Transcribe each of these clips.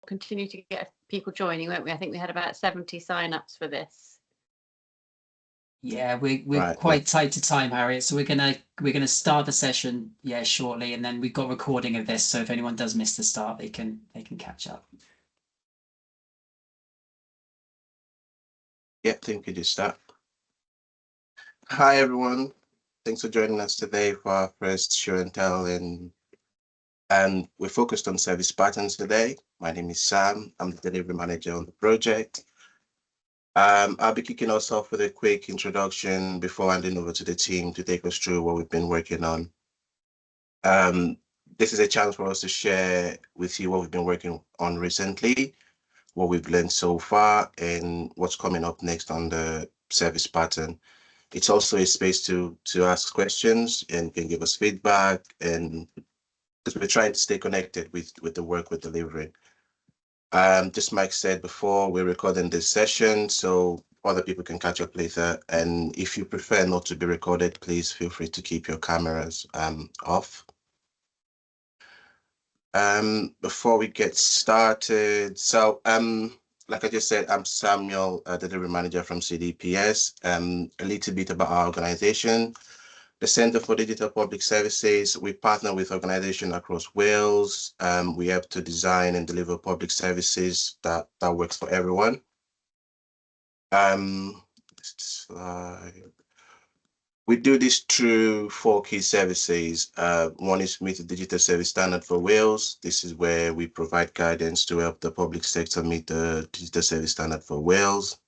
continue to get people joining, won't we? I think we had about 70 sign-ups for this. Yeah, we're quite tight to time, Harriet. So we're gonna start the session shortly, and then we've got recording of this. So if anyone does miss the start, they can catch up. Yeah, thank you. Just start. Hi everyone, thanks for joining us today for our first show and tell, and we're focused on service patterns today. My name is Sam. I'm the delivery manager on the project. I'll be kicking us off with a quick introduction before handing over to the team to take us through what we've been working on. This is a chance for us to share with you what we've been working on recently, what we've learned so far, and what's coming up next on the service pattern. It's also a space to ask questions and can give us feedback, and because we're trying to stay connected with the work we're delivering. Just Mike said before, we're recording this session so other people can catch up later. And if you prefer not to be recorded, please feel free to keep your cameras off. Before we get started, so like I just said, I'm Samuel, the delivery manager from CDPS. A little bit about our organization. The Centre for Digital Public Services, we partner with organizations across Wales. We have to design and deliver public services that works for everyone. We do this through 4 key services. One is meet the digital service standard for Wales. This is where we provide guidance to help the public sector meet the digital service standard for Wales.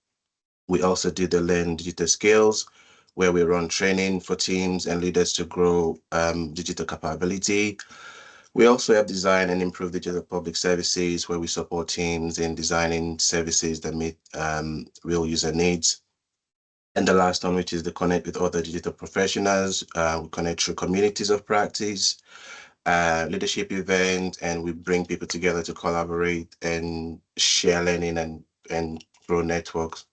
We also do the Learn Digital Skills, where we run training for teams and leaders to grow digital capability. We also help design and improve digital public services, where we support teams in designing services that meet real user needs. And the last one, which is the connect with other digital professionals. We connect through communities of practice, leadership events, and we bring people together to collaborate and share learning and grow networks.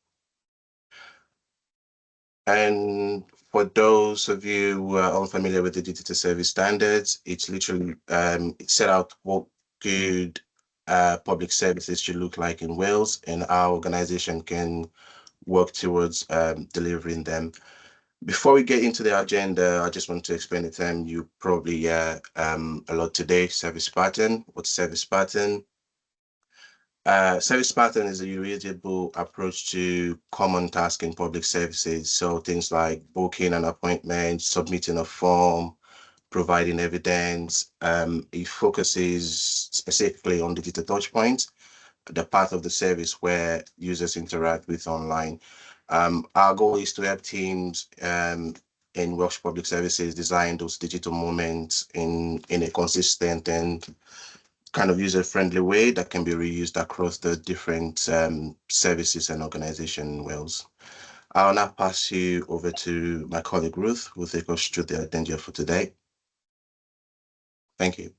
And for those of you who are unfamiliar with the digital service standards, it's literally it set out what good public services should look like in Wales, and our organization can work towards delivering them. Before we get into the agenda, I just want to explain the term you probably hear a lot today: service pattern. What's service pattern? Service pattern is a reusable approach to common tasks in public services. So things like booking an appointment, submitting a form, providing evidence. It focuses specifically on digital touchpoints, the part of the service where users interact with online. Our goal is to help teams in Welsh Public Services design those digital moments in a consistent and kind of user-friendly way that can be reused across the different services and organizations in Wales. I'll now pass you over to my colleague Ruth, who will take us through the agenda for today. Thank you.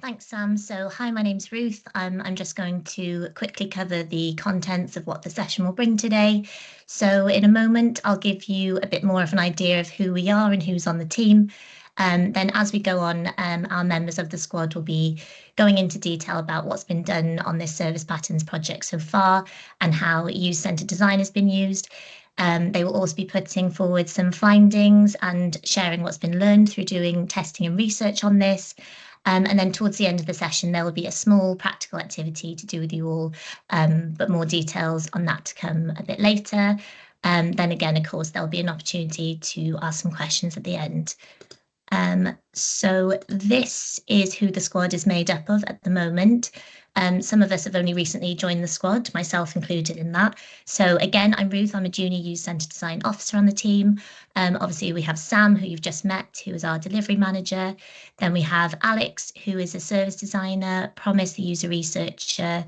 Thanks, Sam. So, hi, my name's Ruth. I'm just going to quickly cover the contents of what the session will bring today. So, in a moment, I'll give you a bit more of an idea of who we are and who's on the team. Then as we go on, our members of the squad will be going into detail about what's been done on this service patterns project so far and how user-centered design has been used. They will also be putting forward some findings and sharing what's been learned through doing testing and research on this. And then towards the end of the session, there will be a small practical activity to do with you all, but more details on that to come a bit later. Then again, of course, there'll be an opportunity to ask some questions at the end. So this is who the squad is made up of at the moment. Some of us have only recently joined the squad, myself included in that. So again, I'm Ruth, I'm a junior user-centered design officer on the team. Obviously we have Sam, who you've just met, who is our delivery manager. Then we have Alex, who is a service designer, Promise, the user researcher.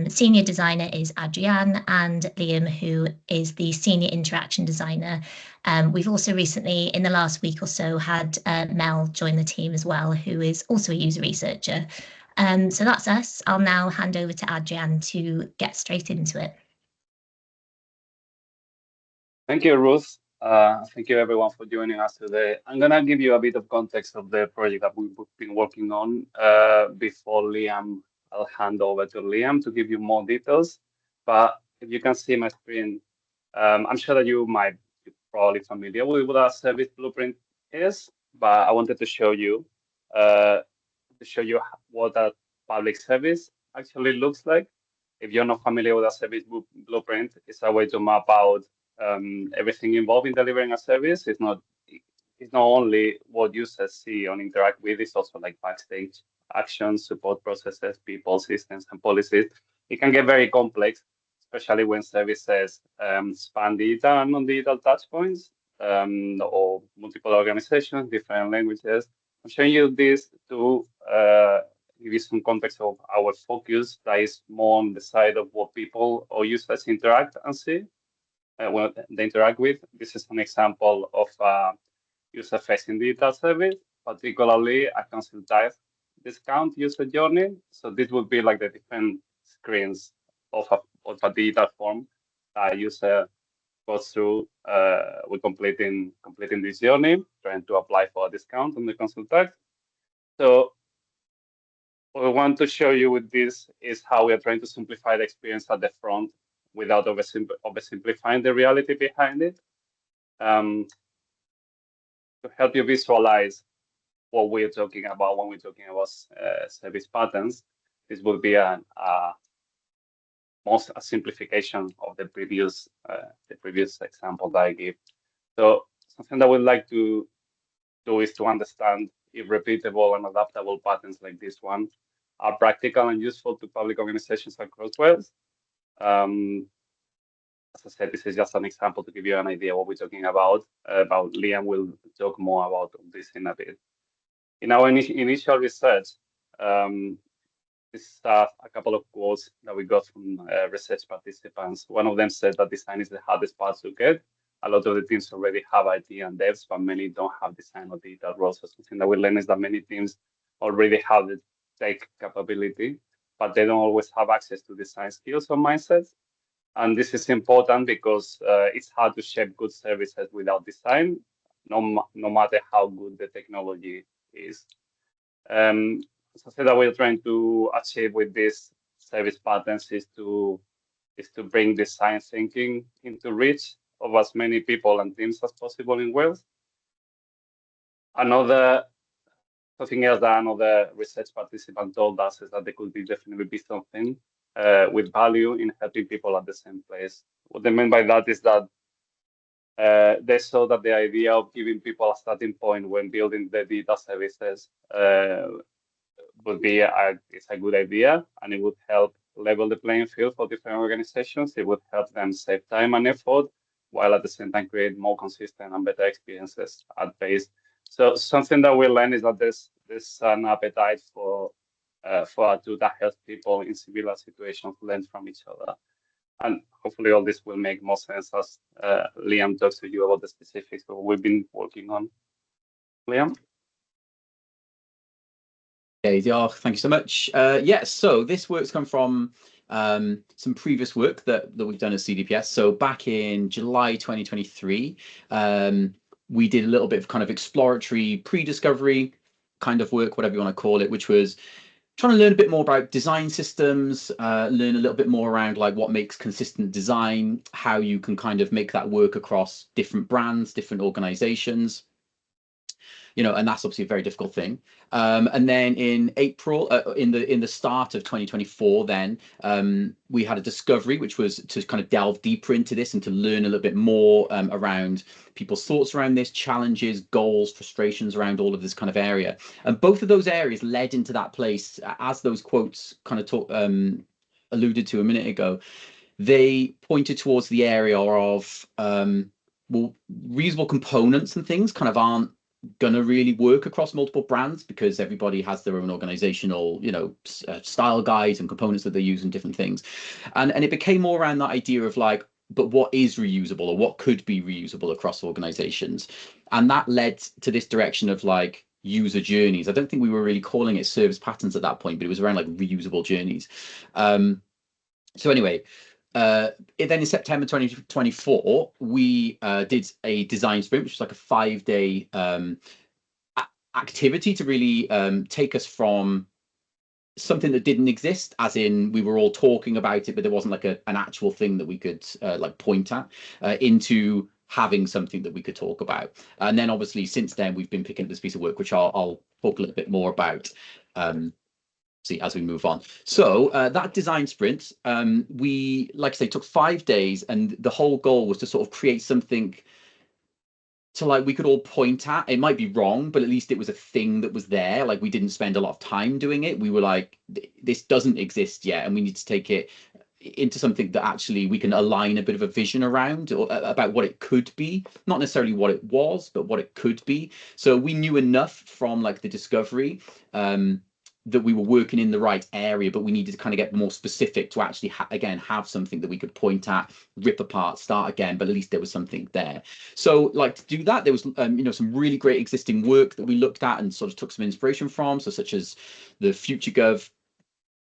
Senior designer is Adrian, and Liam, who is the senior interaction designer. We've also recently, in the last week or so, had Mel join the team as well, who is also a user researcher. So that's us. I'll now hand over to Adrian to get straight into it. Thank you, Ruth. Thank you everyone for joining us today. I'm gonna give you a bit of context of the project that we've been working on before Liam I'll hand over to Liam to give you more details. But if you can see my screen, I'm sure that you're probably familiar with what a service blueprint is, but I wanted to show you what a public service actually looks like. If you're not familiar with a service blueprint, it's a way to map out everything involved in delivering a service. It's not only what users see and interact with, it's also like backstage actions, support processes, people, systems, and policies. It can get very complex, especially when services span digital and non-digital touchpoints or multiple organizations, different languages. I'm showing you this to give you some context of our focus that is more on the side of what people or users interact and see when they interact with. This is an example of a user-facing digital service, particularly a council type discount user journey. So this would be like the different screens of a digital form that a user goes through with completing this journey, trying to apply for a discount on the council tax. So what we want to show you with this is how we are trying to simplify the experience at the front without oversimplifying the reality behind it. To help you visualize what we're talking about when we're talking about service patterns, this will be a simplification of the previous example that I gave. So something that we'd like to do is to understand if repeatable and adaptable patterns like this one are practical and useful to public organizations across Wales. As I said, this is just an example to give you an idea what we're talking about. Liam will talk more about this in a bit. In our initial research, this is a couple of quotes that we got from research participants. One of them said that design is the hardest part to get. A lot of the teams already have IT and devs, but many don't have design or digital roles. So something that we learned is that many teams already have the tech capability, but they don't always have access to design skills or mindsets. And this is important because it's hard to shape good services without design, no matter how good the technology is. Something that we're trying to achieve with these service patterns is to bring design thinking into reach of as many people and teams as possible in Wales. Something else that another research participant told us is that there could definitely be something with value in helping people at the same place. What they mean by that is that they saw that the idea of giving people a starting point when building the data services would be it's a good idea, and it would help level the playing field for different organizations. It would help them save time and effort, while at the same time create more consistent and better experiences at pace. So something that we learned is that there's an appetite for a tool that helps people in similar situations learn from each other. And hopefully all this will make more sense as Liam talks to you about the specifics of what we've been working on. Liam? Okay, diolch. Thank you so much. So this work's come from some previous work that we've done at CDPS. So back in July 2023, we did a little bit of kind of exploratory pre-discovery kind of work, whatever you want to call it, which was trying to learn a bit more about design systems, learn a little bit more around like what makes consistent design, how you can kind of make that work across different brands, different organizations. And that's obviously a very difficult thing. And then in April, in the start of 2024, then we had a discovery, which was to kind of delve deeper into this and to learn a little bit more around people's thoughts around this, challenges, goals, frustrations around all of this kind of area. And both of those areas led into that place, as those quotes kind of alluded to a minute ago. They pointed towards the area of reusable components and things kind of aren't gonna really work across multiple brands because everybody has their own organizational style guides and components that they use in different things, and it became more around that idea of like, but what is reusable or what could be reusable across organizations, and that led to this direction of like user journeys. I don't think we were really calling it service patterns at that point, but it was around like reusable journeys. So anyway, then in September 2024, we did a design sprint, which was like a 5-day activity to really take us from something that didn't exist, as in we were all talking about it, but there wasn't like an actual thing that we could like point at, into having something that we could talk about. And then obviously since then we've been picking up this piece of work, which I'll talk a little bit more about see as we move on. So that design sprint, we, like I say, took 5 days, and the whole goal was to sort of create something to like we could all point at. It might be wrong, but at least it was a thing that was there. Like we didn't spend a lot of time doing it. We were like, this doesn't exist yet, and we need to take it into something that actually we can align a bit of a vision around, or about what it could be, not necessarily what it was, but what it could be. So we knew enough from like the discovery that we were working in the right area, but we needed to kind of get more specific to actually again have something that we could point at, rip apart, start again, but at least there was something there. So like to do that, there was you know, some really great existing work that we looked at and sort of took some inspiration from, so such as the FutureGov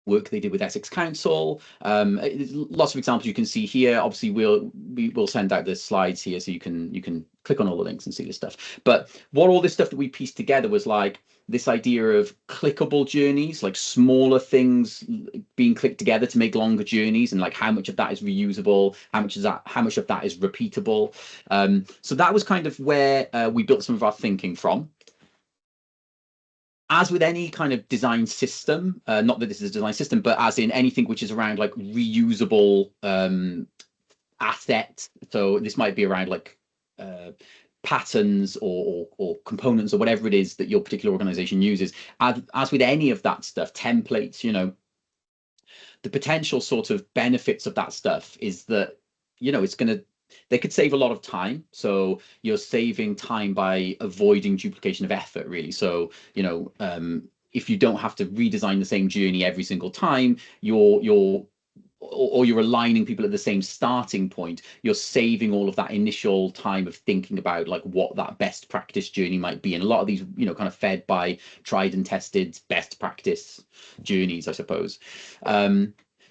work they did with Essex Council. Lots of examples you can see here. Obviously we will send out the slides here so you can click on all the links and see this stuff. But what all this stuff that we pieced together was like this idea of clickable journeys, like smaller things being clicked together to make longer journeys, and like how much of that is reusable, how much of that is repeatable. So that was kind of where we built some of our thinking from. As with any kind of design system, not that this is a design system, but as in anything which is around like reusable asset. So this might be around like patterns or components or whatever it is that your particular organization uses. As with any of that stuff, templates, you know, the potential sort of benefits of that stuff is that, you know, they could save a lot of time. So you're saving time by avoiding duplication of effort, really. So, you know, if you don't have to redesign the same journey every single time, you're aligning people at the same starting point, you're saving all of that initial time of thinking about like what that best practice journey might be. And a lot of these, you know, kind of fed by tried and tested best practice journeys, I suppose.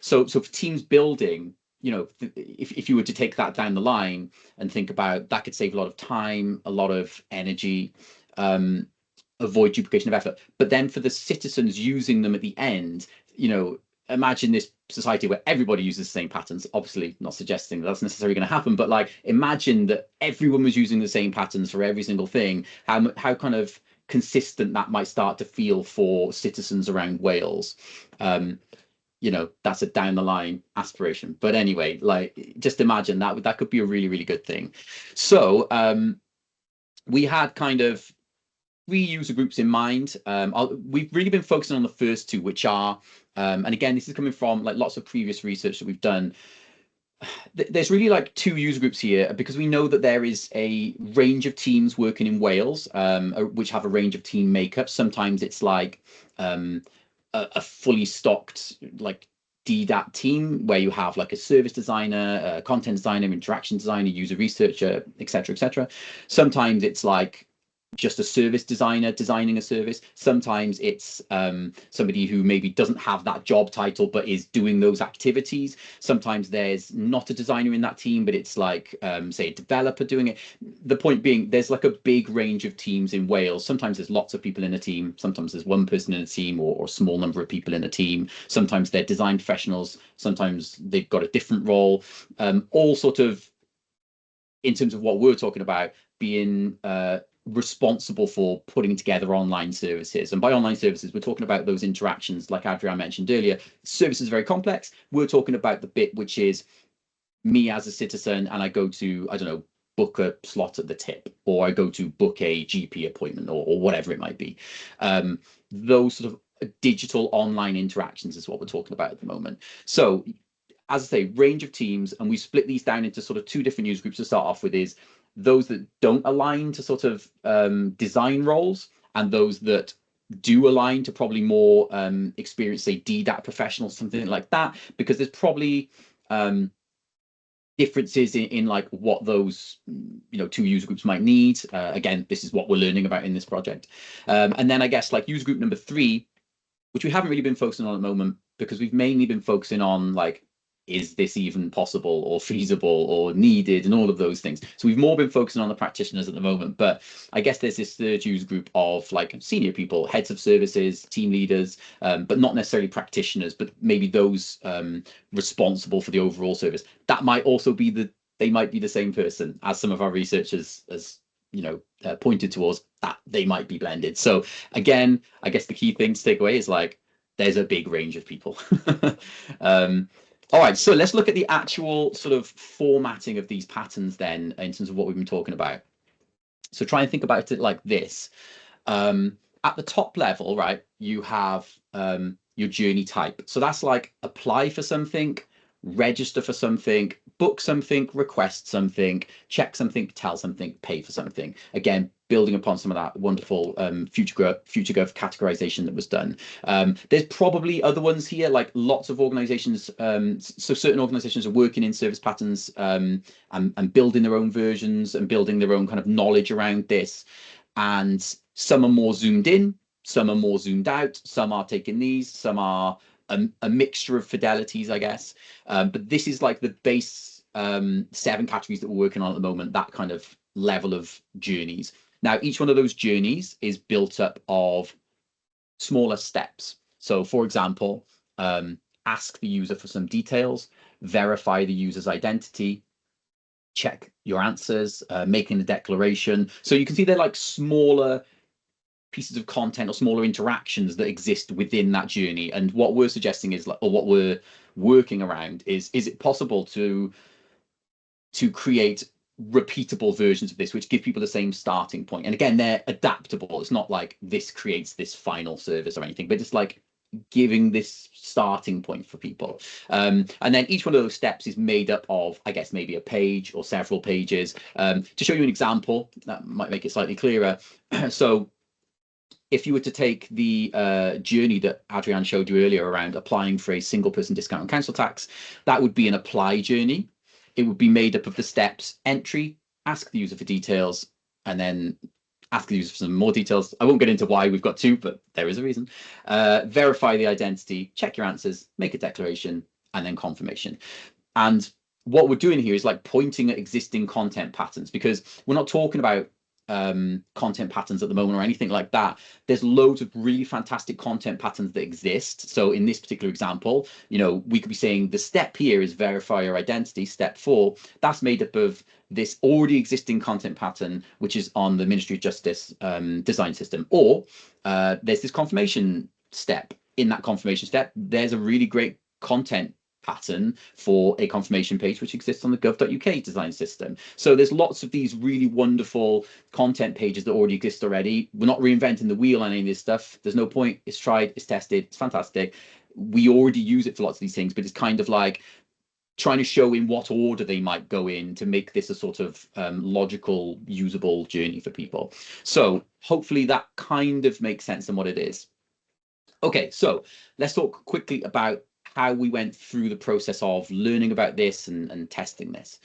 So for teams building, you know, if you were to take that down the line and think about that, could save a lot of time, a lot of energy, avoid duplication of effort. But then for the citizens using them at the end, you know, imagine this society where everybody uses the same patterns. Obviously not suggesting that's necessarily going to happen, but like imagine that everyone was using the same patterns for every single thing, how kind of consistent that might start to feel for citizens around Wales. You know, that's a down the line aspiration, but anyway, like just imagine that could be a really, really good thing. So we had kind of 3 user groups in mind. We've really been focusing on the first 2, which are and again, this is coming from like lots of previous research that we've done. There's really like 2 user groups here, because we know that there is a range of teams working in Wales, which have a range of team makeup. Sometimes it's like a fully stocked like DDAT team where you have like a service designer, a content designer, interaction designer, user researcher, etc., etc. Sometimes it's like just a service designer designing a service. Sometimes it's somebody who maybe doesn't have that job title but is doing those activities. Sometimes there's not a designer in that team, but it's like say a developer doing it. The point being, there's like a big range of teams in Wales. Sometimes there's lots of people in a team, sometimes there's one person in a team, or a small number of people in a team. Sometimes they're design professionals, sometimes they've got a different role, all sort of, in terms of what we're talking about, being responsible for putting together online services. And by online services, we're talking about those interactions like Adrian mentioned earlier. Services are very complex. We're talking about the bit which is me as a citizen, and I go to, I don't know, book a slot at the tip, or I go to book a GP appointment, or whatever it might be. Those sort of digital online interactions is what we're talking about at the moment. So as I say, range of teams, and we split these down into sort of 2 different user groups to start off with, is those that don't align to sort of design roles, and those that do align to probably more experienced, say, DDAT professionals, something like that, because there's probably differences in like what those 2 user groups might need. Again, this is what we're learning about in this project. And then I guess like user group number 3, which we haven't really been focusing on at the moment, because we've mainly been focusing on like is this even possible or feasible or needed, and all of those things. So we've more been focusing on the practitioners at the moment, but I guess there's this third user group of like senior people, heads of services, team leaders, but not necessarily practitioners, but maybe those responsible for the overall service. That might also be they might be the same person, as some of our researchers as pointed towards, that they might be blended. So again, I guess the key thing to take away is like there's a big range of people. All right, so let's look at the actual sort of formatting of these patterns then in terms of what we've been talking about. So try and think about it like this. At the top level, right, you have your journey type. So that's like apply for something, register for something, book something, request something, check something, tell something, pay for something. Again, building upon some of that wonderful future growth categorization that was done. There's probably other ones here, like lots of organizations. So certain organizations are working in service patterns and building their own versions and building their own kind of knowledge around this. And some are more zoomed in, some are more zoomed out, some are taking these, some are a mixture of fidelities, I guess. But this is like the base 7 categories that we're working on at the moment, that kind of level of journeys. Now, each one of those journeys is built up of smaller steps. So, for example, ask the user for some details, verify the user's identity, check your answers, making a declaration. So you can see they're like smaller pieces of content or smaller interactions that exist within that journey. And what we're suggesting is, or what we're working around is it possible to create repeatable versions of this which give people the same starting point? And again, they're adaptable. It's not like this creates this final service or anything, but it's like giving this starting point for people. And then each one of those steps is made up of, I guess, maybe a page or several pages. To show you an example that might make it slightly clearer. So if you were to take the journey that Adrian showed you earlier around applying for a single person discount on council tax, that would be an apply journey. It would be made up of the steps: entry, ask the user for details, and then ask the user for some more details. I won't get into why we've got 2, but there is a reason. Verify the identity, check your answers, make a declaration, and then confirmation. And what we're doing here is like pointing at existing content patterns, because we're not talking about content patterns at the moment or anything like that. There's loads of really fantastic content patterns that exist. So in this particular example, we could be saying the step here is verify your identity. Step 4, that's made up of this already existing content pattern, which is on the Ministry of Justice design system. Or there's this confirmation step. In that confirmation step, there's a really great content pattern for a confirmation page which exists on the gov.uk design system. So there's lots of these really wonderful content pages that already exist already. We're not reinventing the wheel on any of this stuff. There's no point. It's tried, it's tested, it's fantastic. We already use it for lots of these things, but it's kind of like trying to show in what order they might go in to make this a sort of logical, usable journey for people. So hopefully that kind of makes sense on what it is. Okay, so let's talk quickly about how we went through the process of learning about this and testing this.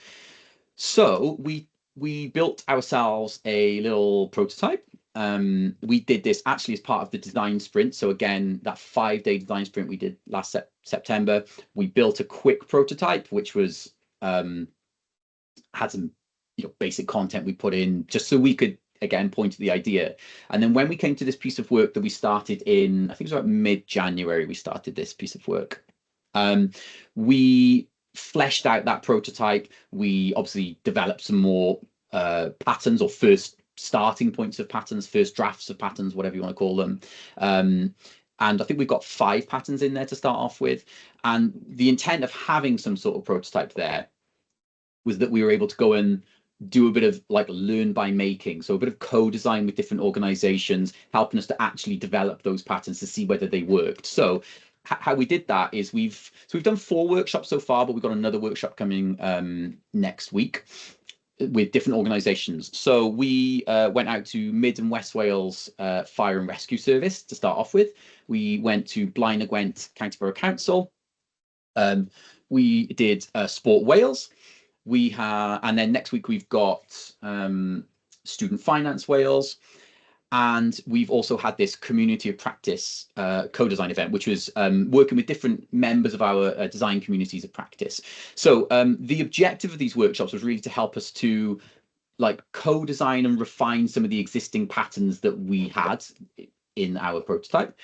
So we built ourselves a little prototype. We did this actually as part of the design sprint. So again, that 5-day design sprint we did last September, we built a quick prototype, which was had some basic content we put in just so we could again point to the idea. And then when we came to this piece of work that we started in, I think it was about mid-January, we started this piece of work. We fleshed out that prototype. We obviously developed some more patterns, or first starting points of patterns, first drafts of patterns, whatever you want to call them. And I think we've got 5 patterns in there to start off with. And the intent of having some sort of prototype there was that we were able to go and do a bit of like learn by making. So a bit of co-design with different organizations, helping us to actually develop those patterns to see whether they worked. So how we did that is we've done 4 workshops so far, but we've got another workshop coming next week with different organisations. So we went out to Mid and West Wales Fire and Rescue Service to start off with. We went to Blaen y Gwent County Borough Council. We did Sport Wales. And then next week we've got Student Finance Wales. And we've also had this community of practice co-design event, which was working with different members of our design communities of practice. So the objective of these workshops was really to help us to like co-design and refine some of the existing patterns that we had in our prototype.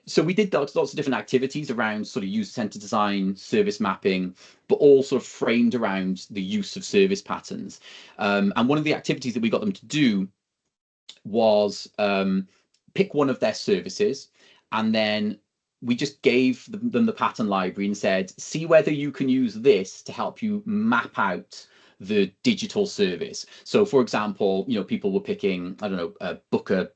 So we did lots of different activities around sort of user-centered design, service mapping, but all sort of framed around the use of service patterns. And one of the activities that we got them to do was pick one of their services, and then we just gave them the pattern library and said, see whether you can use this to help you map out the digital service. So for example, you know, people were picking, I don't know, book a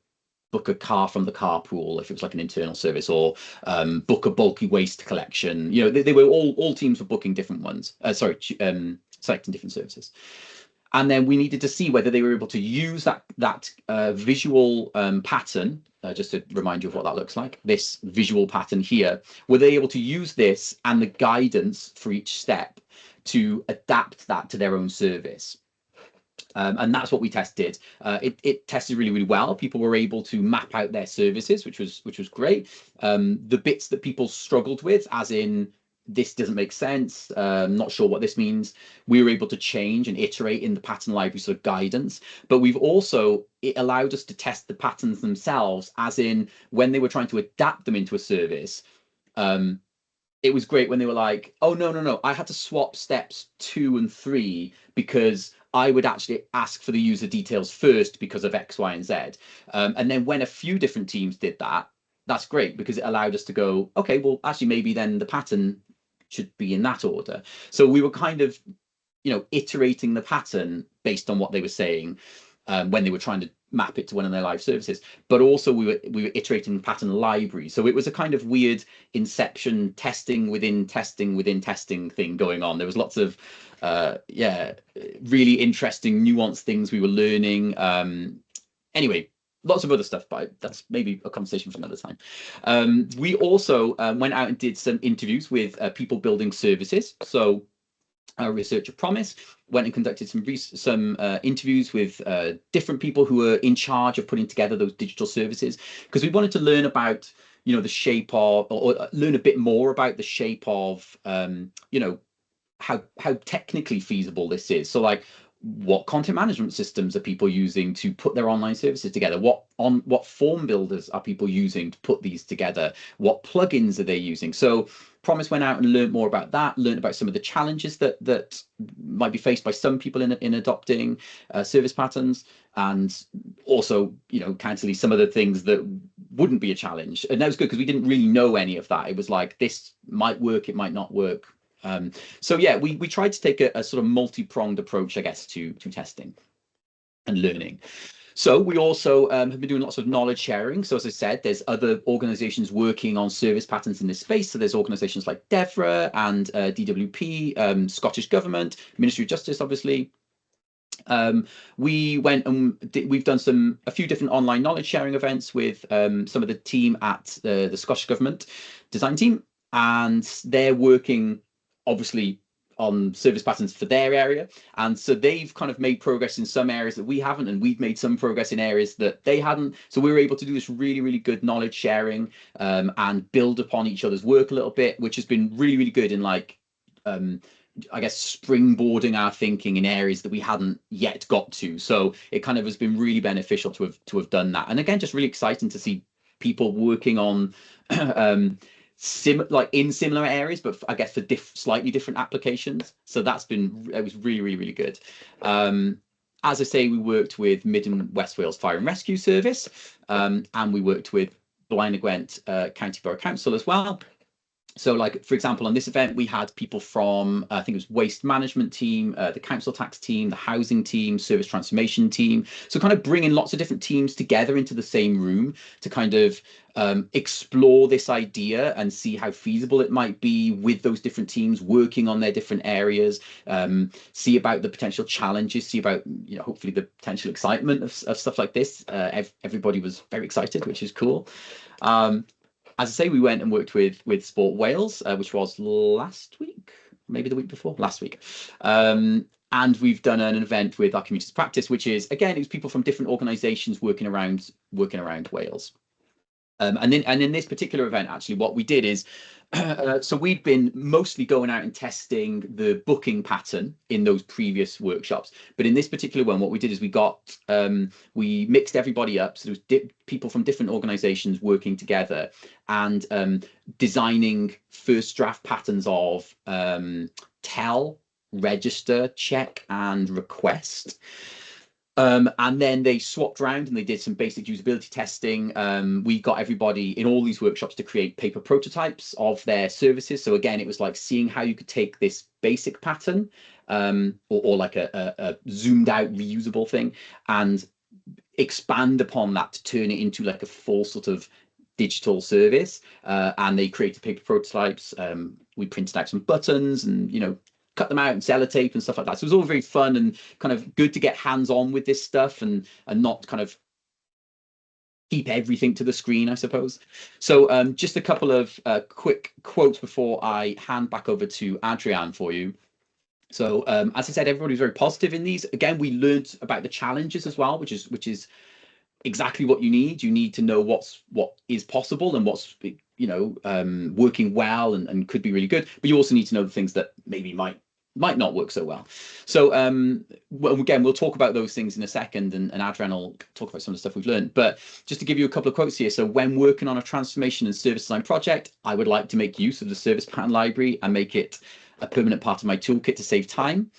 car from the carpool if it was like an internal service, or book a bulky waste collection. You know, they were all teams were booking different ones, selecting different services. And then we needed to see whether they were able to use that visual pattern, just to remind you of what that looks like, this visual pattern here, were they able to use this and the guidance for each step to adapt that to their own service. And that's what we tested. It tested really, really well. People were able to map out their services, which was great. The bits that people struggled with, as in, this doesn't make sense, not sure what this means, we were able to change and iterate in the pattern library sort of guidance. But we've also, it allowed us to test the patterns themselves, as in when they were trying to adapt them into a service. It was great when they were like, oh, no, I had to swap steps 2 and 3 because I would actually ask for the user details first because of X, Y, and Z. And then when a few different teams did that, that's great because it allowed us to go, okay, well, actually, maybe then the pattern should be in that order. So we were kind of, you know, iterating the pattern based on what they were saying when they were trying to map it to one of their live services, but also we were iterating the pattern library. So it was a kind of weird inception testing within testing thing going on. There was lots of really interesting nuanced things we were learning. Anyway, lots of other stuff, but that's maybe a conversation for another time. We also went out and did some interviews with people building services. So our researcher Promise went and conducted some interviews with different people who were in charge of putting together those digital services, because we wanted to learn about, you know, the shape of, or learn a bit more about the shape of, you know, how technically feasible this is. So like, what content management systems are people using to put their online services together? What form builders are people using to put these together? What plugins are they using? So Promise went out and learned more about that, learned about some of the challenges that might be faced by some people in adopting service patterns, and also, you know, counterly some of the things that wouldn't be a challenge. And that was good because we didn't really know any of that. It was like, this might work, it might not work. So yeah, we tried to take a sort of multi-pronged approach, I guess, to testing and learning. So we also have been doing lots of knowledge sharing. So as I said, there's other organizations working on service patterns in this space. So there's organizations like DEVRA and DWP, Scottish Government, Ministry of Justice, obviously. We went and we've done a few different online knowledge sharing events with some of the team at the Scottish Government design team, and they're working obviously on service patterns for their area, and so they've kind of made progress in some areas that we haven't, and we've made some progress in areas that they hadn't. So we were able to do this really good knowledge sharing and build upon each other's work a little bit, which has been really good in like I guess springboarding our thinking in areas that we hadn't yet got to. So it kind of has been really beneficial to have done that, and again, just really exciting to see people working on like in similar areas, but I guess for slightly different applications. So it was really good. As I say, we worked with Mid and West Wales Fire and Rescue Service, and we worked with Blaenau Gwent County Borough Council as well. So like, for example, on this event, we had people from, I think it was waste management team, the council tax team, the housing team, service transformation team. So kind of bringing lots of different teams together into the same room to kind of explore this idea and see how feasible it might be with those different teams working on their different areas, see about the potential challenges, see about, you know, hopefully the potential excitement of stuff like this. Everybody was very excited, which is cool. As I say, we went and worked with Sport Wales, which was last week, maybe the week before, last week. And And we've done an event with our community's practice, which is, again, it was people from different organisations working around Wales. And in this particular event, actually, what we did is, so we'd been mostly going out and testing the booking pattern in those previous workshops. But in this particular one, what we did is we mixed everybody up. So there was people from different organisations working together and designing first draft patterns of tell, register, check, and request. And then they swapped around and they did some basic usability testing. We got everybody in all these workshops to create paper prototypes of their services. So again, it was like seeing how you could take this basic pattern or like a zoomed out reusable thing and expand upon that to turn it into like a full sort of digital service. And they created paper prototypes. We printed out some buttons and, you know, cut them out and sellotape and stuff like that. So it was all very fun and kind of good to get hands-on with this stuff and not kind of keep everything to the screen, I suppose. So just a couple of quick quotes before I hand back over to Adrian for you. So as I said, everybody's very positive in these. Again, we learned about the challenges as well, which is exactly what you need. You need to know what is possible and what's, you know, working well and could be really good. But you also need to know the things that maybe might not work so well. So well, again, we'll talk about those things in a second, and Adrian will talk about some of the stuff we've learned. But just to give you a couple of quotes here. So when working on a transformation and service design project, I would like to make use of the service pattern library and make it a permanent part of my toolkit to save time.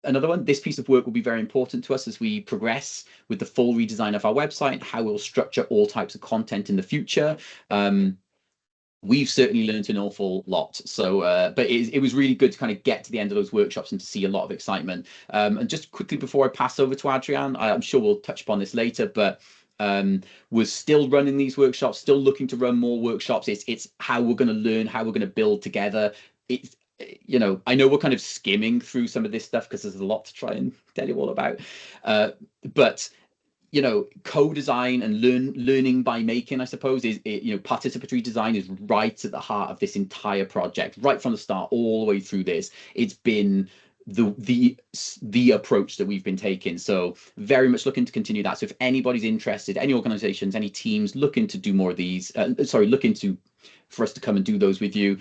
Another one, this piece of work will be very important to us as we progress with the full redesign of our website and how we'll structure all types of content in the future. We've certainly learned an awful lot. So, but it was really good to kind of get to the end of those workshops and to see a lot of excitement. And just quickly before I pass over to Adrian, I'm sure we'll touch upon this later, but we're still running these workshops, still looking to run more workshops. It's how we're going to learn, how we're going to build together. It's, you know, I know we're kind of skimming through some of this stuff because there's a lot to try and tell you all about. But you know, co-design and learning by making, I suppose, is, you know, participatory design is right at the heart of this entire project, right from the start all the way through this. It's been the approach that we've been taking. So very much looking to continue that. So if anybody's interested, any organizations, any teams looking to do more of these, for us to come and do those with you,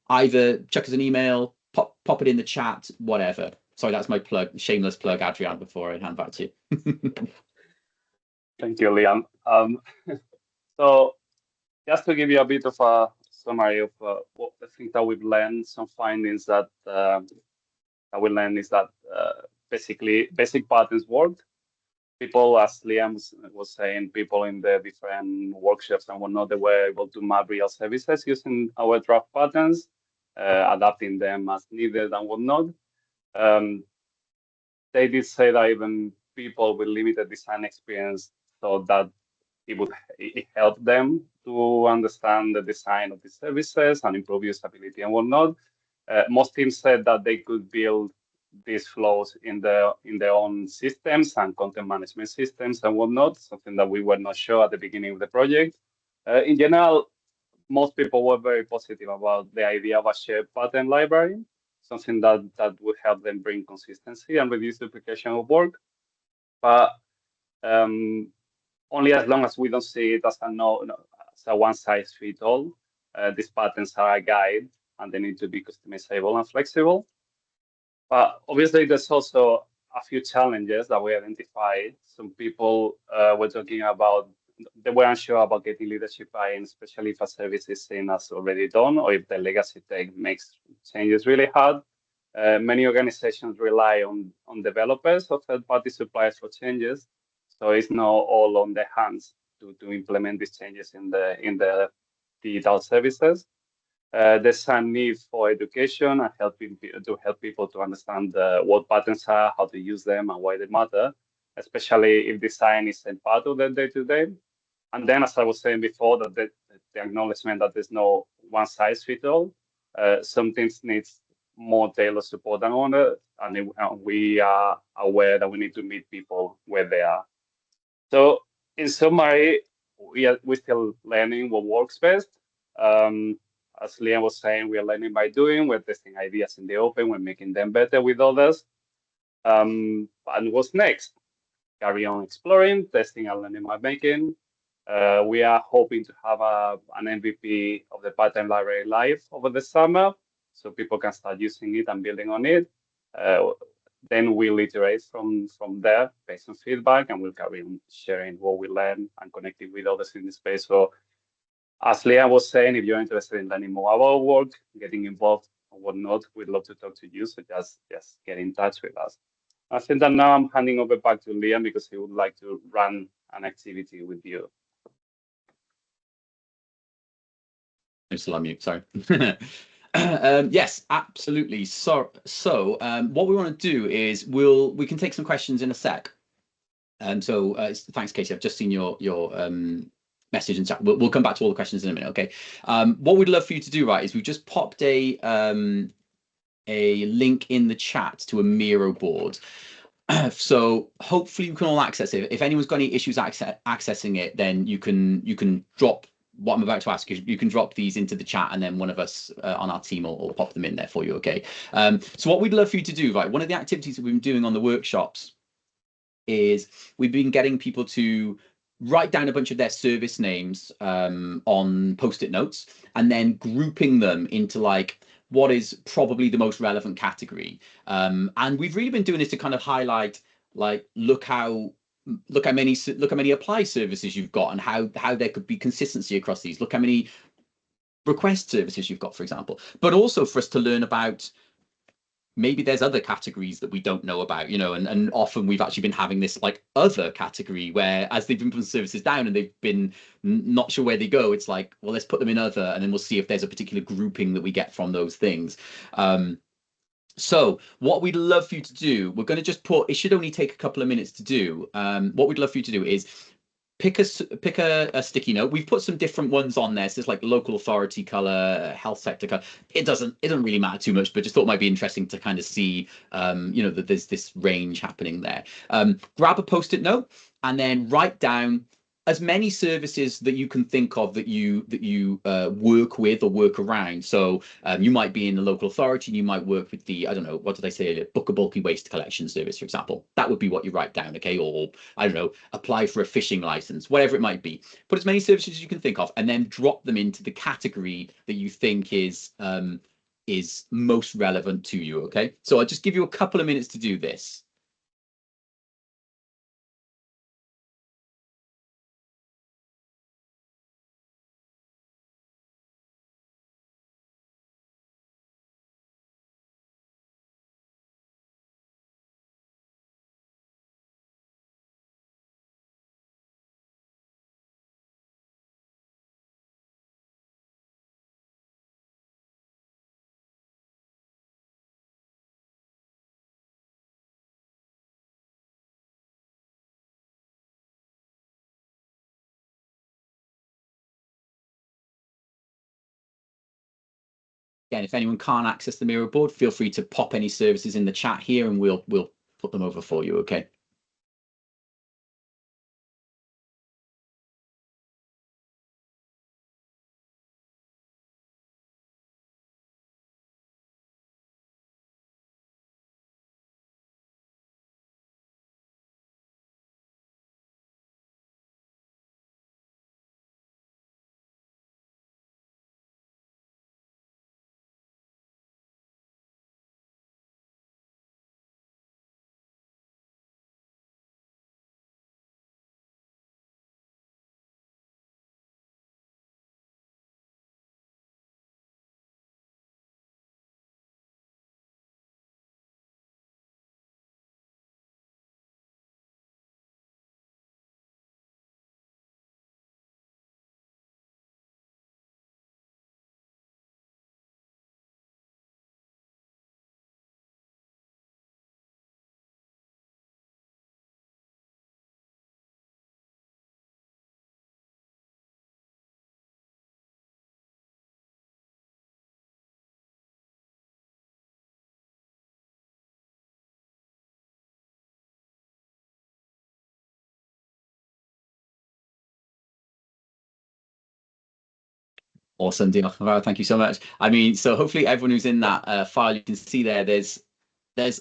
either chuck us an email, pop it in the chat, whatever. Sorry, that's my plug, shameless plug, Adrian, before I hand back to you. Thank you, Liam. So just to give you a bit of a summary of what the things that we've learned, some findings that we learned is that basically basic patterns worked. People, as Liam was saying, people in the different workshops and whatnot, they were able to map real services using our draft patterns, adapting them as needed and whatnot. They did say that even people with limited design experience thought that it helped them to understand the design of the services and improve usability and whatnot. Most teams said that they could build these flows in their own systems and content management systems and whatnot, something that we were not sure at the beginning of the project. In general, most people were very positive about the idea of a shared pattern library, something that would help them bring consistency and reduce duplication of work. But only as long as we don't see it as a one-size-fits-all. These patterns are a guide and they need to be customizable and flexible. But obviously, there's also a few challenges that we identified. Some people were talking about, they were unsure about getting leadership buy-in, especially if a service is seen as already done or if the legacy tech makes changes really hard. Many organizations rely on developers or third-party suppliers for changes. So it's not all on their hands to implement these changes in the digital services. There's a need for education and help people to understand what patterns are, how to use them, and why they matter, especially if design isn't part of their day-to-day. And then, as I was saying before, that the acknowledgement that there's no one-size-fits-all. Some things need more tailored support than others, and we are aware that we need to meet people where they are. So, in summary, we're still learning what works best. as Liam was saying, we are learning by doing. We're testing ideas in the open. We're making them better with others. And what's next? Carry on exploring, testing, and learning by making. We are hoping to have an MVP of the part-time library live over the summer, so people can start using it and building on it. Then we'll iterate from there based on feedback, and we'll carry on sharing what we learn and connecting with others in the space. So as Leah was saying, if you're interested in learning more about work, getting involved or whatnot, we'd love to talk to you. So just get in touch with us. I think that now I'm handing over back to Liam because he would like to run an activity with you. I'm still on mute, sorry. Yes, absolutely. So what we want to do is we can take some questions in a sec. Thanks, Katie. I've just seen your message and chat. We'll come back to all the questions in a minute. Okay. What we'd love for you to do, right, is we've just popped a link in the chat to a Miro board. So hopefully you can all access it. If anyone's got any issues accessing it, then you can drop what I'm about to ask. You can drop these into the chat, and then one of us on our team will pop them in there for you. Okay. So what we'd love for you to do, right, one of the activities that we've been doing on the workshops is we've been getting people to write down a bunch of their service names on post-it notes, and then grouping them into like what is probably the most relevant category. And we've really been doing this to kind of highlight, like, look how many apply services you've got, and how there could be consistency across these. Look how many request services you've got, for example. But also for us to learn about, maybe there's other categories that we don't know about, you know, and often we've actually been having this like other category where, as they've been putting services down and they've been not sure where they go, it's like, well, let's put them in other, and then we'll see if there's a particular grouping that we get from those things. So what we'd love for you to do, we're going to just it should only take a couple of minutes to do. What we'd love for you to do is pick a sticky note. We've put some different ones on there. So there's like local authority color, health sector color. It doesn't really matter too much, but just thought it might be interesting to kind of see, you know, that there's this range happening there. Grab a post-it note and then write down as many services that you can think of that you work with or work around. So you might be in the local authority and you might work with the, I don't know, what did I say, book a bulky waste collection service, for example. That would be what you write down, okay? Or, I don't know, apply for a fishing license, whatever it might be. Put as many services as you can think of, and then drop them into the category that you think is most relevant to you, okay? So I'll just give you a couple of minutes to do this. Again, if anyone can't access the Miro board, feel free to pop any services in the chat here and we'll put them over for you, okay? Awesome, diolch yn fawr. Thank you so much. I mean, so hopefully everyone who's in that file, you can see there's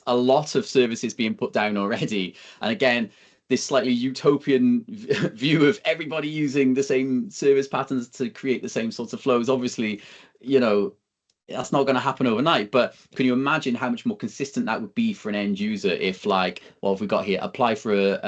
a lot of services being put down already. And again, this slightly utopian view of everybody using the same service patterns to create the same sorts of flows. Obviously, you know, that's not going to happen overnight, but can you imagine how much more consistent that would be for an end user if, like, well, if we got here, apply for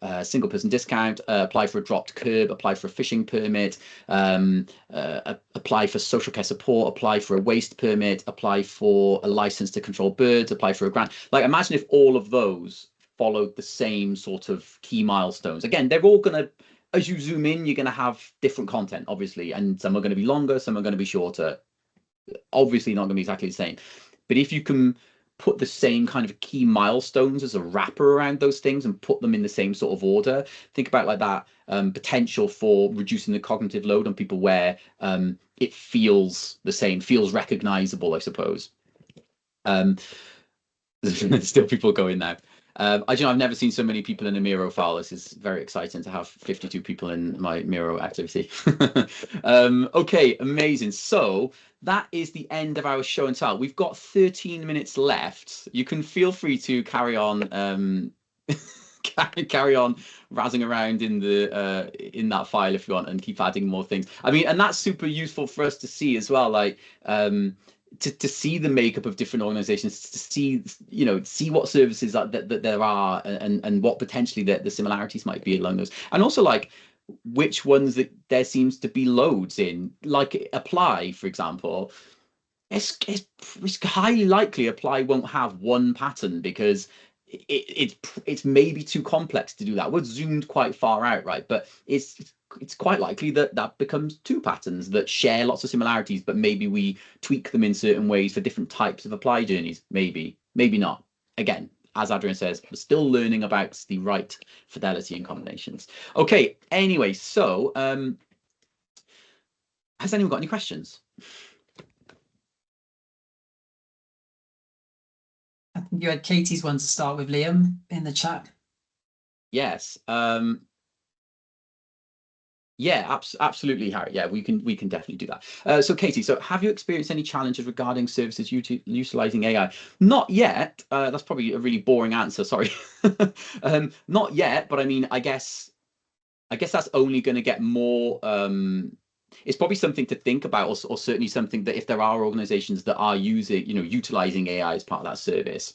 a single person discount, apply for a dropped curb, apply for a fishing permit, apply for social care support, apply for a waste permit, apply for a license to control birds, apply for a grant. Like, imagine if all of those followed the same sort of key milestones. Again, they're all going to, as you zoom in, you're going to have different content, obviously, and some are going to be longer, some are going to be shorter. Obviously not going to be exactly the same, but if you can put the same kind of key milestones as a wrapper around those things and put them in the same sort of order, think about like that potential for reducing the cognitive load on people where it feels the same, feels recognizable, I suppose. There's still people going now. I've never seen so many people in a Miro file. This is very exciting to have 52 people in my Miro activity. Okay, amazing. So that is the end of our show and tell. We've got 13 minutes left. You can feel free to carry on carry on razzing around in the in that file if you want, and keep adding more things. I mean, and that's super useful for us to see as well, like to see the makeup of different organizations, to see, you know, see what services that there are, and what potentially the similarities might be along those, and also like which ones that there seems to be loads in, like apply, for example. It's highly likely apply won't have one pattern because it's maybe too complex to do that. We're zoomed quite far out, right? But it's quite likely that becomes two patterns that share lots of similarities, but maybe we tweak them in certain ways for different types of apply journeys. Maybe not. Again, as Adrian says, we're still learning about the right fidelity and combinations. Okay, anyway, so has anyone got any questions? I think you had Katie's one to start with, Liam, in the chat. Yes. Yeah, absolutely, Harry. Yeah, we can definitely do that. So Katie, so have you experienced any challenges regarding services utilizing AI? Not yet. That's probably a really boring answer. Sorry. Not yet, but I mean, I guess that's only going to get more. It's probably something to think about, or certainly something that if there are organizations that are utilizing AI as part of that service,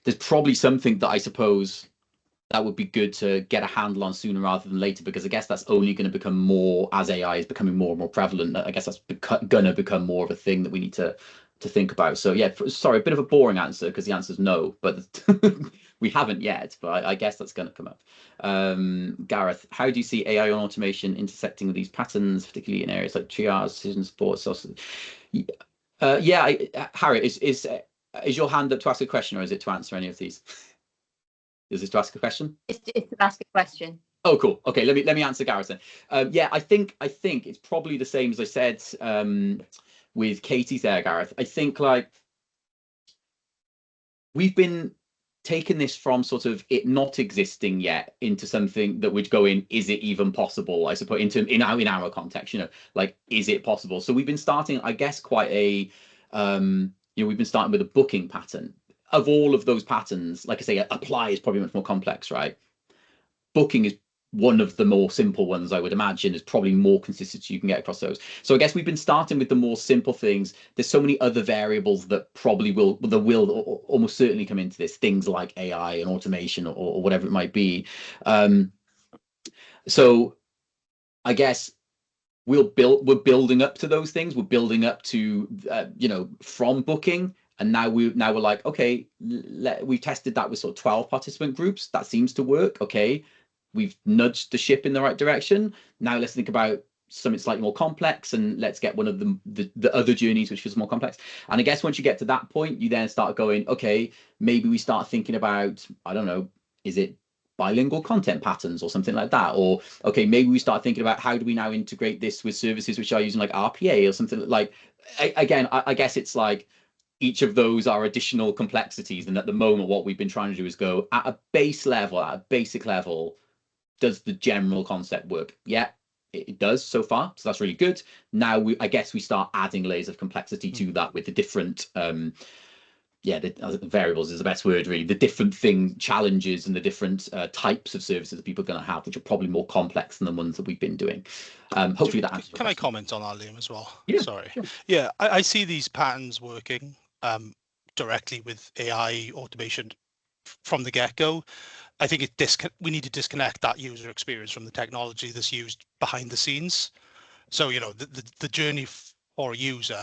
there's probably something that I suppose that would be good to get a handle on sooner rather than later, because I guess that's only going to become more as AI is becoming more and more prevalent. I guess that's going to become more of a thing that we need to think about. So yeah, sorry, a bit of a boring answer because the answer is no, but we haven't yet, but I guess that's going to come up. Gareth, how do you see AI and automation intersecting with these patterns, particularly in areas like triage, decision support? Yeah, Harry, is your hand up to ask a question, or is it to answer any of these? Is this to ask a question? It's to ask a question. Oh, cool. Okay, let me answer Gareth then. Yeah, I think it's probably the same as I said with Katie's there, Gareth. I think like we've been taking this from sort of it not existing yet into something that would go in, is it even possible, I suppose, in our context, like, is it possible? So we've been starting, I guess, quite a we've been starting with a booking pattern. Of all of those patterns, like I say, apply is probably much more complex, right? Booking is one of the more simple ones, I would imagine. Is probably more consistency you can get across those. So I guess we've been starting with the more simple things. There's so many other variables that probably will almost certainly come into this, things like AI and automation or whatever it might be. So I guess we're building up to those things. We're building up to from booking. And now we're like, okay, we've tested that with sort of 12 participant groups. That seems to work. Okay, we've nudged the ship in the right direction. Now let's think about something slightly more complex, and let's get one of the other journeys which is more complex. And I guess once you get to that point, you then start going, okay, maybe we start thinking about, I don't know, is it bilingual content patterns or something like that? Or, okay, maybe we start thinking about how do we now integrate this with services which are using like RPA or something like, again, I guess it's like, each of those are additional complexities. And at the moment, what we've been trying to do is go at a base level, at a basic level, does the general concept work? Yeah, it does so far. So that's really good. Now I guess we start adding layers of complexity to that with the different the variables is the best word, really. The different challenges and the different types of services that people are going to have, which are probably more complex than the ones that we've been doing. Hopefully that answers. Can I comment on that, Liam, as well? Yeah, sorry. Sure. Yeah, I see these patterns working directly with AI automation from the get-go. I think we need to disconnect that user experience from the technology that's used behind the scenes. So, you know, the journey for a user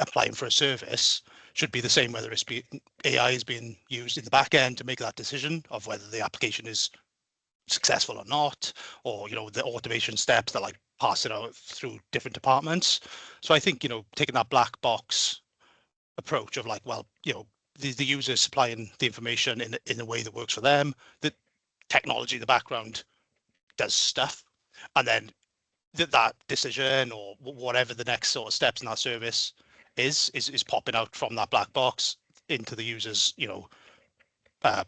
applying for a service should be the same, whether it's AI is being used in the back end to make that decision of whether the application is successful or not, or, you know, the automation steps that like pass it out through different departments. So I think, you know, taking that black box approach of like, well, you know, the user is supplying the information in a way that works for them, the technology in the background does stuff, and then that decision or whatever the next sort of steps in that service is popping out from that black box into the user's, you know,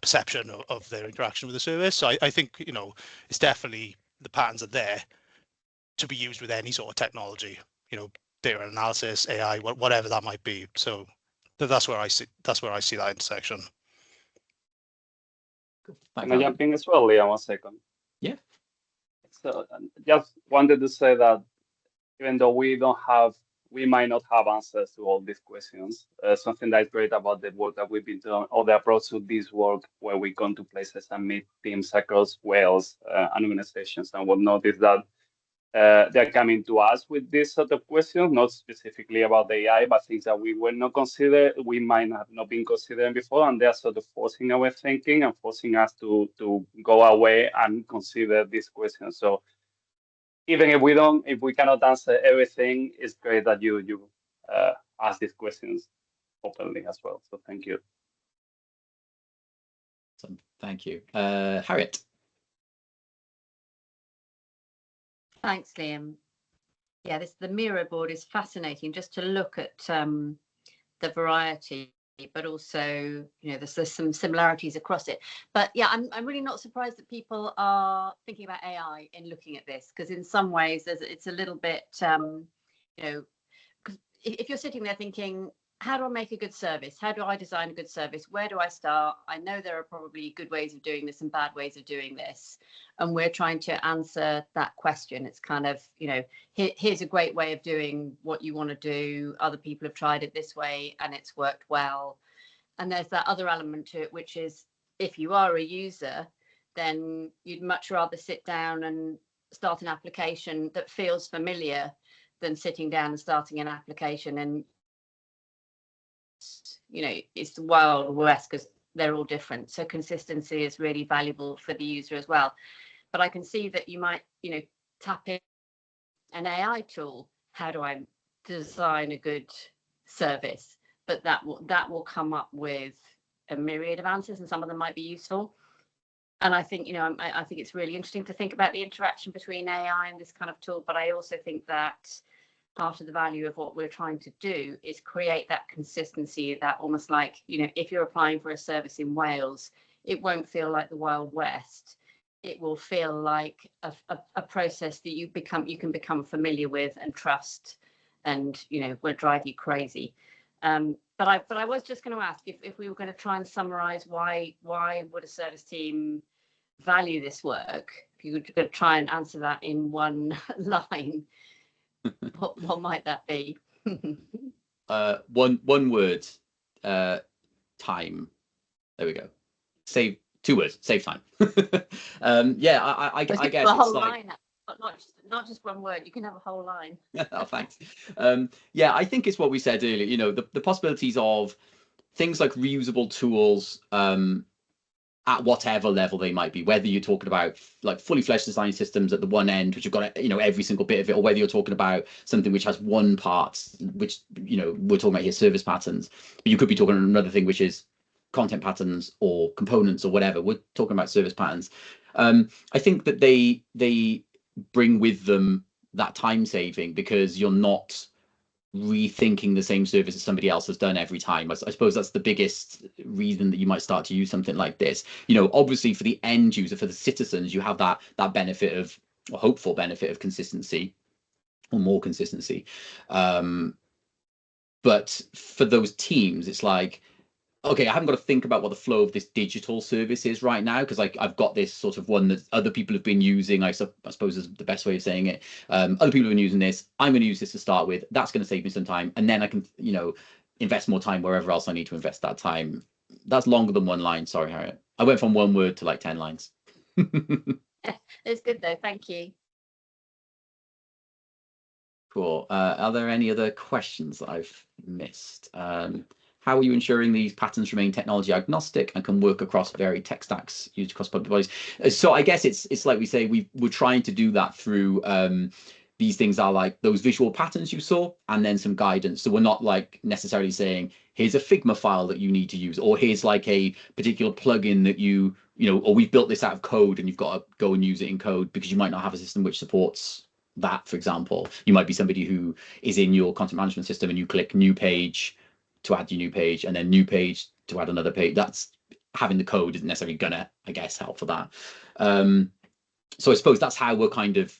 perception of their interaction with the service. So I think, you know, it's definitely, the patterns are there to be used with any sort of technology, you know, data analysis, AI, whatever that might be. So that's where I see that intersection. Can I jump in as well, Liam, 1 second? Yeah. So just wanted to say that even though we might not have answers to all these questions, something that's great about the work that we've been doing, or the approach to this work, where we go to places and meet teams across Wales and organizations and whatnot, is that they're coming to us with this sort of questions, not specifically about the AI, but things that we might have not been considering before, and they're sort of forcing our thinking and forcing us to go away and consider these questions. So even if we cannot answer everything, it's great that you ask these questions openly as well. So thank you. Thank you. Harriet. Thanks, Liam. Yeah, the mirror board is fascinating, just to look at the variety, but also, you know, there's some similarities across it. But yeah, I'm really not surprised that people are thinking about AI in looking at this, because in some ways it's a little bit, you know, because if you're sitting there thinking, how do I make a good service? How do I design a good service? Where do I start? I know there are probably good ways of doing this and bad ways of doing this. And we're trying to answer that question. It's kind of, you know, here's a great way of doing what you want to do. Other people have tried it this way and it's worked well. And there's that other element to it, which is, if you are a user, then you'd much rather sit down and start an application that feels familiar than sitting down and starting an application and, you know, it's the Wild West, because they're all different. So consistency is really valuable for the user as well. But I can see that you might, you know, tap in an AI tool. How do I design a good service? But that will come up with a myriad of answers, and some of them might be useful. And I think, you know, I think it's really interesting to think about the interaction between AI and this kind of tool. But I also think that part of the value of what we're trying to do is create that consistency, that almost like, you know, if you're applying for a service in Wales, it won't feel like the Wild West. It will feel like a process that you can become familiar with and trust, and, you know, will drive you crazy. But I was just going to ask if we were going to try and summarize why would a service team value this work? If you were going to try and answer that in one line, what might that be? One word, time. There we go. Save 2 words. Save time. Yeah, I guess it's whole like line, not just one word. You can have a whole line. Oh, thanks. Yeah, I think it's what we said earlier. You know, the possibilities of things like reusable tools at whatever level they might be, whether you're talking about like fully fledged design systems at the one end, which have got, you know, every single bit of it, or whether you're talking about something which has one part, which, you know, we're talking about here service patterns, but you could be talking about another thing which is content patterns or components or whatever. We're talking about service patterns. I think that they bring with them that time saving, because you're not rethinking the same service that somebody else has done every time. I suppose that's the biggest reason that you might start to use something like this. You know, obviously for the end user, for the citizens, you have that benefit of or hopeful benefit of consistency, or more consistency. But for those teams, it's like, okay, I haven't got to think about what the flow of this digital service is right now, because I've got this sort of one that other people have been using, I suppose is the best way of saying it. Other people have been using this. I'm going to use this to start with. That's going to save me some time. And then I can, you know, invest more time wherever else I need to invest that time. That's longer than one line. Sorry, Harriet. I went from one word to like 10 lines. It's good though. Thank you. Cool. Are there any other questions that I've missed? How are you ensuring these patterns remain technology agnostic and can work across varied tech stacks used across public bodies? So I guess it's like we say, we're trying to do that through these things are like those visual patterns you saw, and then some guidance. So we're not like necessarily saying, here's a Figma file that you need to use, or here's like a particular plugin that you know, or we've built this out of code and you've got to go and use it in code, because you might not have a system which supports that. For example, you might be somebody who is in your content management system and you click new page to add your new page, and then new page to add another page. That's having the code isn't necessarily gonna, I guess, help for that. So I suppose that's how we're kind of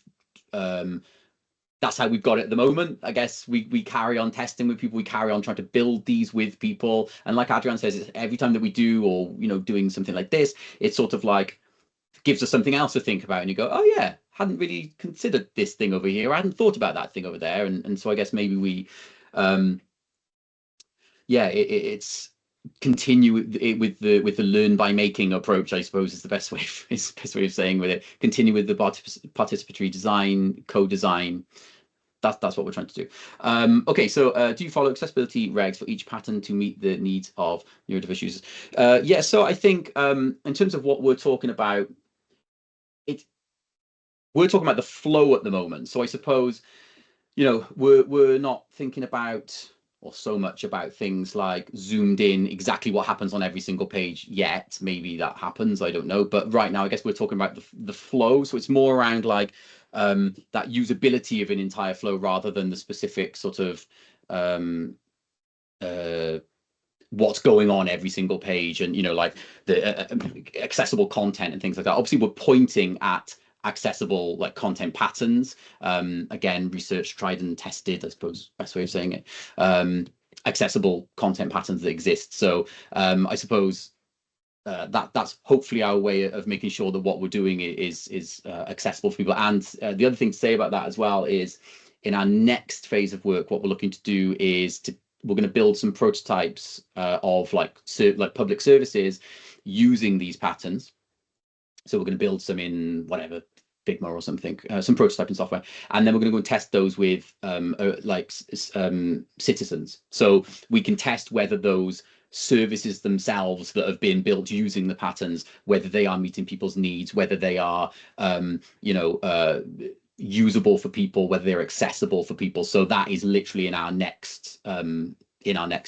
that's how we've got it at the moment. I guess we carry on testing with people, we carry on trying to build these with people, and like Adrian says, it's every time that we do, or you know, doing something like this, it's sort of like gives us something else to think about, and you go, oh yeah, hadn't really considered this thing over here, I hadn't thought about that thing over there. And so I guess maybe we yeah, it's continue with the learn by making approach, I suppose, is the best way of saying with it. Continue with the participatory design, co-design. That's what we're trying to do. Okay, so do you follow accessibility regs for each pattern to meet the needs of neurodiverse users? Yeah, so I think in terms of what we're talking about, we're talking about the flow at the moment. So I suppose, you know, we're not thinking about, or so much about, things like zoomed in exactly what happens on every single page yet. Maybe that happens, I don't know. But right now, I guess we're talking about the flow. So it's more around like that usability of an entire flow, rather than the specific sort of what's going on every single page, and you know, like the accessible content and things like that. Obviously, we're pointing at accessible like content patterns, again, research, tried and tested, I suppose, best way of saying it, accessible content patterns that exist. So I suppose that's hopefully our way of making sure that what we're doing is accessible for people. And the other thing to say about that as well is, in our next phase of work, what we're looking to do is we're going to build some prototypes of like public services using these patterns. So we're going to build some in whatever, Figma or something, some prototyping software, and then we're going to go and test those with citizens. So we can test whether those services themselves that have been built using the patterns, whether they are meeting people's needs, whether they are, you know, usable for people, whether they're accessible for people. So that is literally in our next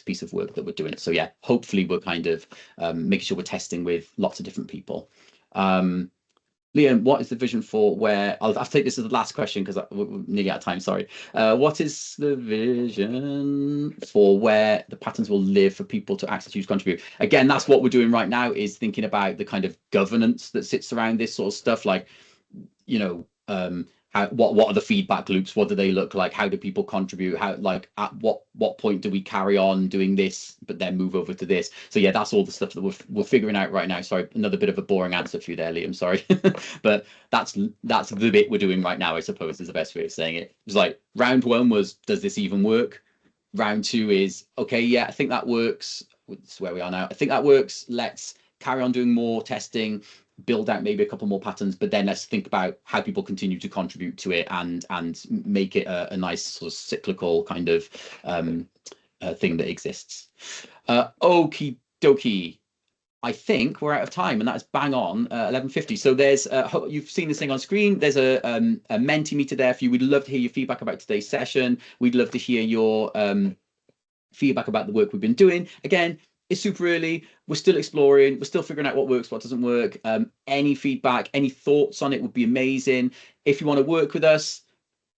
piece of work that we're doing. So yeah, hopefully we're kind of making sure we're testing with lots of different people. Liam, what is the vision for where, I'll take this as the last question because we're nearly out of time, sorry. What is the vision for where the patterns will live for people to access, use, contribute? Again, that's what we're doing right now, is thinking about the kind of governance that sits around this sort of stuff, like, you know, what are the feedback loops? What do they look like? How do people contribute? How, like, at what point do we carry on doing this, but then move over to this? So yeah, that's all the stuff that we're figuring out right now. Sorry, another bit of a boring answer for you there, Liam. Sorry, but that's the bit we're doing right now, I suppose, is the best way of saying it. It's like round one was, does this even work? Round two is, okay, yeah, I think that works. This is where we are now. I think that works. Let's carry on doing more testing, build out maybe a couple more patterns, but then let's think about how people continue to contribute to it and make it a nice sort of cyclical kind of thing that exists. Okie dokie. I think we're out of time, and that's bang on 11:50. So there's you've seen this thing on screen. There's a Mentimeter there for you. We'd love to hear your feedback about today's session. We'd love to hear your feedback about the work we've been doing. Again, it's super early. We're still exploring. We're still figuring out what works, what doesn't work. Any feedback, any thoughts on it would be amazing. If you want to work with us,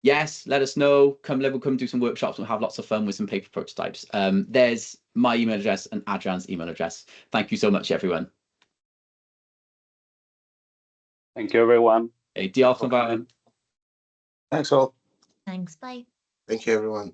yes, let us know. We'll come do some workshops. We'll have lots of fun with some paper prototypes. There's my email address and Adrian's email address. Thank you so much, everyone. Thank you, everyone. Diolch yn fawr. Thanks all. Thanks, bye. Thank you, everyone.